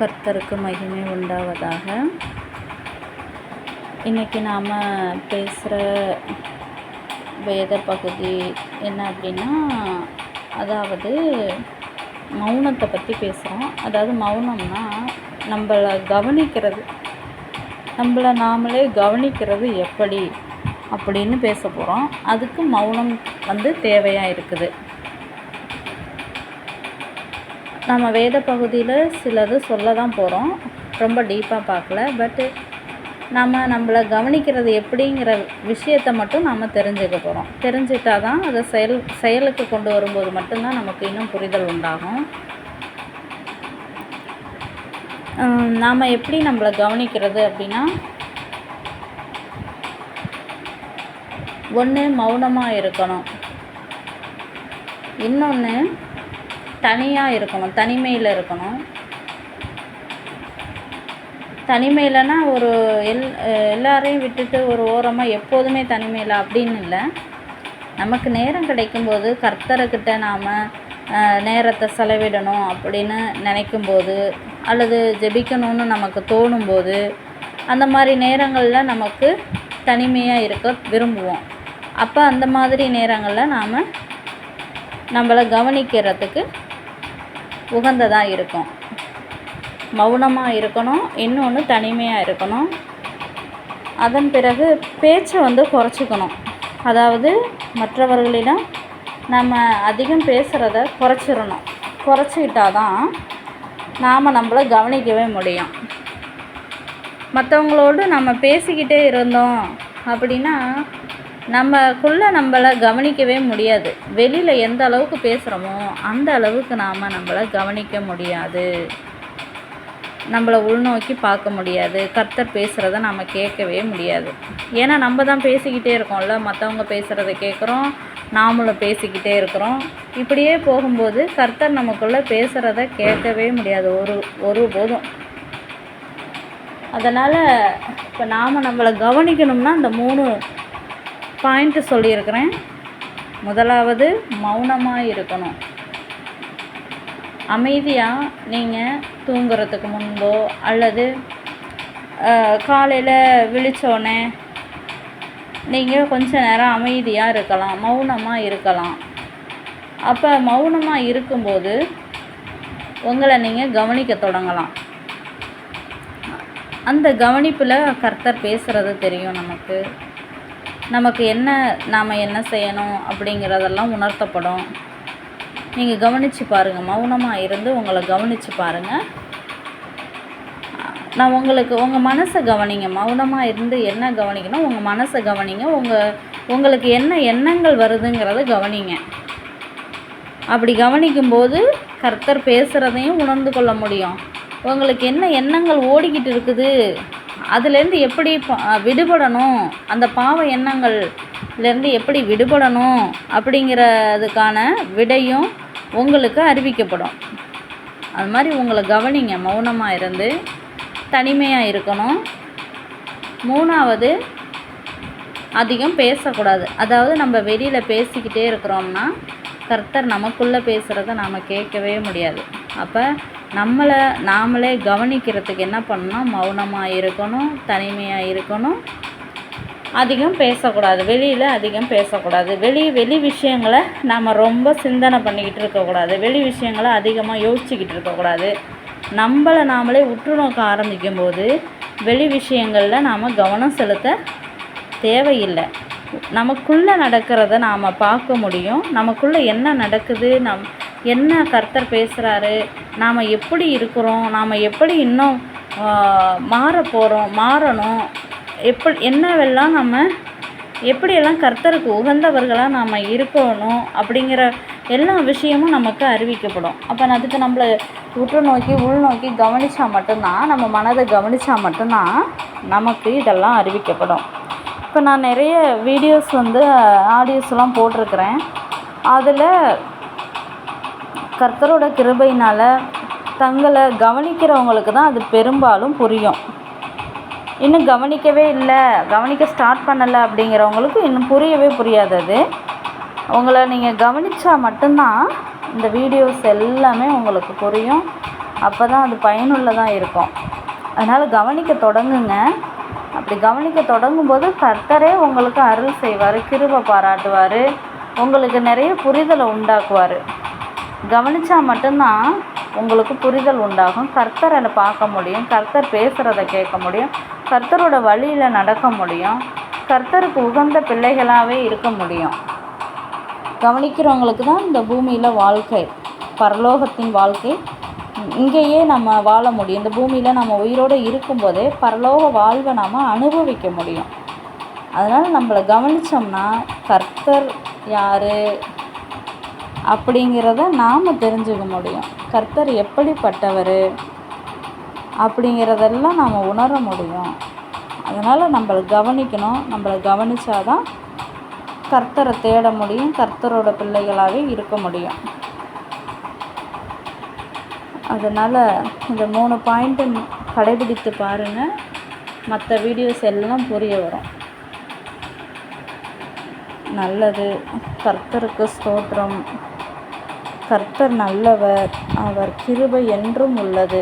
கர்த்தருக்கு மகிமை உண்டாவதாக. இன்றைக்கி நாம் பேசுகிற வேத பகுதி என்ன அப்படின்னா, அதாவது மௌனத்தை பற்றி பேசுகிறோம். அதாவது மௌனம்னா நம்மளை கவனிக்கிறது, நம்மளை நாமளே கவனிக்கிறது எப்படி அப்படின்னு பேச போகிறோம். அதுக்கு மௌனம் தேவையாக இருக்குது. நம்ம வேத பகுதியில் சிலது சொல்ல தான் போகிறோம், ரொம்ப டீப்பாக பார்க்கல. பட்டு நம்மளை கவனிக்கிறது எப்படிங்கிற விஷயத்தை மட்டும் நாம் தெரிஞ்சுக்க போகிறோம். தெரிஞ்சிட்டால் தான் அதை செயலுக்கு கொண்டு வரும்போது மட்டும்தான் நமக்கு இன்னும் புரிதல் உண்டாகும். நாம் எப்படி நம்மளை கவனிக்கிறது அப்படின்னா, ஒன்று மௌனமாக இருக்கணும், இன்னொன்று தனியாக இருக்கணும், தனிமையில் இருக்கணும். தனிமையிலனா ஒரு எல்லாரையும் விட்டுட்டு ஒரு ஓரமாக எப்போதுமே தனிமையில் அப்படின்னு இல்லை. நமக்கு நேரம் கிடைக்கும்போது கர்த்தர்கிட்ட நாம் நேரத்தை செலவிடணும் அப்படின்னு நினைக்கும்போது, அல்லது ஜெபிக்கணும்னு நமக்கு தோணும்போது, அந்த மாதிரி நேரங்களில் நமக்கு தனிமையாக இருக்க விரும்புவோம். அப்போ அந்த மாதிரி நேரங்களில் நாம் நம்மளை கவனிக்கிறதுக்கு உகந்ததாக இருக்கும். மௌனமாக இருக்கணும், இன்னொன்று தனிமையாக இருக்கணும். அதன் பிறகு பேச்சை குறைச்சிக்கணும். அதாவது மற்றவர்களிடம் நம்ம அதிகம் பேசுகிறத குறைச்சிடணும். குறைச்சிக்கிட்டால் தான் நாம் நம்மளை கவனிக்கவே முடியும். மற்றவங்களோடு நம்ம பேசிக்கிட்டே இருந்தோம் அப்படின்னா நம்மக்குள்ளே நம்மளை கவனிக்கவே முடியாது. வெளியில் எந்த அளவுக்கு பேசுகிறோமோ அந்த அளவுக்கு நாம் நம்மளை கவனிக்க முடியாது, நம்மளை உள்நோக்கி பார்க்க முடியாது, கர்த்தர் பேசுகிறத நம்ம கேட்கவே முடியாது. ஏன்னா நம்ம தான் பேசிக்கிட்டே இருக்கோம்ல, மற்றவங்க பேசுகிறத கேட்குறோம், நாமளும் பேசிக்கிட்டே இருக்கிறோம். இப்படியே போகும்போது கர்த்தர் நமக்குள்ளே பேசுகிறத கேட்கவே முடியாது ஒருபோதும். அதனால் இப்போ நாம் நம்மளை கவனிக்கணும்னா அந்த 3 பாயிண்ட்டு சொல்லியிருக்கிறேன். முதலாவது மௌனமாக இருக்கணும். அமைதியாக நீங்கள் தூங்குறதுக்கு முன்போ அல்லது காலையில் விழித்தோடனே நீங்கள் கொஞ்ச நேரம் அமைதியாக இருக்கலாம், மௌனமாக இருக்கலாம். அப்போ மௌனமாக இருக்கும்போது உங்களை நீங்கள் கவனிக்க தொடங்கலாம். அந்த கவனிப்பில் கர்த்தர் பேசுகிறது தெரியும். நமக்கு நாம் என்ன செய்யணும் அப்படிங்கிறதெல்லாம் உணர்த்தப்படும். நீங்கள் கவனித்து பாருங்கள், மௌனமாக இருந்து உங்களை கவனித்து பாருங்கள். நான் உங்கள் மனசை கவனிங்க. மௌனமாக இருந்து என்ன கவனிக்கணும், உங்கள் மனசை கவனிங்க. உங்களுக்கு என்ன எண்ணங்கள் வருதுங்கிறத கவனிங்க. அப்படி கவனிக்கும்போது கர்த்தர் பேசுகிறதையும் உணர்ந்து கொள்ள முடியும். உங்களுக்கு என்ன எண்ணங்கள் ஓடிக்கிட்டு இருக்குது, அதுலேருந்து எப்படி விடுபடணும், அந்த பாவ எண்ணங்கள்லேருந்து எப்படி விடுபடணும் அப்படிங்கிறதுக்கான விடையும் உங்களுக்கு அறிவிக்கப்படும். அது மாதிரி உங்களை கவனிங்க. மௌனமாக இருந்து தனிமையாக இருக்கணும். 3வது அதிகம் பேசக்கூடாது. அதாவது நம்ம வெளியில் பேசிக்கிட்டே இருக்கிறோம்னா கர்த்தர் நமக்குள்ளே பேசுகிறத நாம் கேட்கவே முடியாது. அப்போ நாமளே கவனிக்கிறதுக்கு என்ன பண்ணணும், மௌனமாக இருக்கணும், தனிமையாக இருக்கணும், அதிகம் பேசக்கூடாது, வெளியில் அதிகம் பேசக்கூடாது. வெளி விஷயங்களை நாம் ரொம்ப சிந்தனை பண்ணிக்கிட்டு இருக்கக்கூடாது, வெளி விஷயங்களை அதிகமாக யோசிச்சுக்கிட்டு இருக்கக்கூடாது. நம்மளை நாமளே உற்று நோக்க ஆரம்பிக்கும்போது வெளி விஷயங்களில் நாம் கவனம் செலுத்த தேவையில்லை. நமக்குள்ளே நடக்கிறத நாம் பார்க்க முடியும். நமக்குள்ளே என்ன நடக்குது, என்ன கர்த்தர் பேசுகிறாரு, நாம் எப்படி இருக்கிறோம், நாம் எப்படி இன்னும் மாறணும், என்னவெல்லாம் நம்ம எப்படியெல்லாம் கர்த்தருக்கு உகந்தவர்களாக நாம் இருக்கணும் அப்படிங்கிற எல்லா விஷயமும் நமக்கு அறிவிக்கப்படும். அப்போ அதுக்கு நம்மளை உள்நோக்கி கவனித்தா மட்டும்தான், நம்ம மனதை கவனித்தா மட்டும்தான் நமக்கு இதெல்லாம் அறிவிக்கப்படும். இப்போ நான் நிறைய வீடியோஸ் ஆடியோஸ்லாம் போட்டிருக்கிறேன். அதில் கர்த்தரோட கிருபையினால் தங்களை கவனிக்கிறவங்களுக்கு தான் அது பெரும்பாலும் புரியும். இன்னும் கவனிக்கவே இல்லை, கவனிக்க ஸ்டார்ட் பண்ணலை அப்படிங்கிறவங்களுக்கு இன்னும் புரியாது. அது உங்களை நீங்கள் கவனித்தா மட்டும்தான் இந்த வீடியோஸ் எல்லாமே உங்களுக்கு புரியும். அப்போ தான் அது பயனுள்ளதாக இருக்கும். அதனால் கவனிக்க தொடங்குங்க. அப்படி கவனிக்க தொடங்கும்போது கர்த்தரே உங்களுக்கு அருள் செய்வார், கிருபை பாராட்டுவார், உங்களுக்கு நிறைய புரிதலை உண்டாக்குவார். கவனித்தா மட்டும்தான் உங்களுக்கு புரிதல் உண்டாகும். கர்த்தரை பார்க்க முடியும், கர்த்தர் பேசுகிறத கேட்க முடியும், கர்த்தரோட வழியில் நடக்க முடியும், கர்த்தருக்கு உகந்த பிள்ளைகளாகவே இருக்க முடியும். கவனிக்கிறவங்களுக்கு தான் இந்த பூமியில் வாழ்க்கை, பரலோகத்தின் வாழ்க்கை இங்கேயே நம்ம வாழ முடியும். இந்த பூமியில் நம்ம உயிரோடு இருக்கும்போதே பரலோக வாழ்வை நாம் அனுபவிக்க முடியும். அதனால் நம்மளை கவனித்தோம்னா கர்த்தர் யார் அப்படிங்கிறத நாம் தெரிஞ்சுக்க முடியும். கர்த்தர் எப்படிப்பட்டவர் அப்படிங்கிறதெல்லாம் நாம் உணர முடியும். அதனால் நம்மளை கவனிக்கணும். நம்மளை கவனித்தாதான் கர்த்தரை தேட முடியும், கர்த்தரோட பிள்ளைகளாகவே இருக்க முடியும். அதனால் இந்த 3 பாயிண்ட்டு கடைபிடித்து பாருங்கள். மற்ற வீடியோஸ் எல்லாம் புரிய வரும். நல்லது. கர்த்தருக்கு ஸ்தோத்திரம். கர்த்தர் நல்லவர், அவர் கிருபை என்றும் உள்ளது.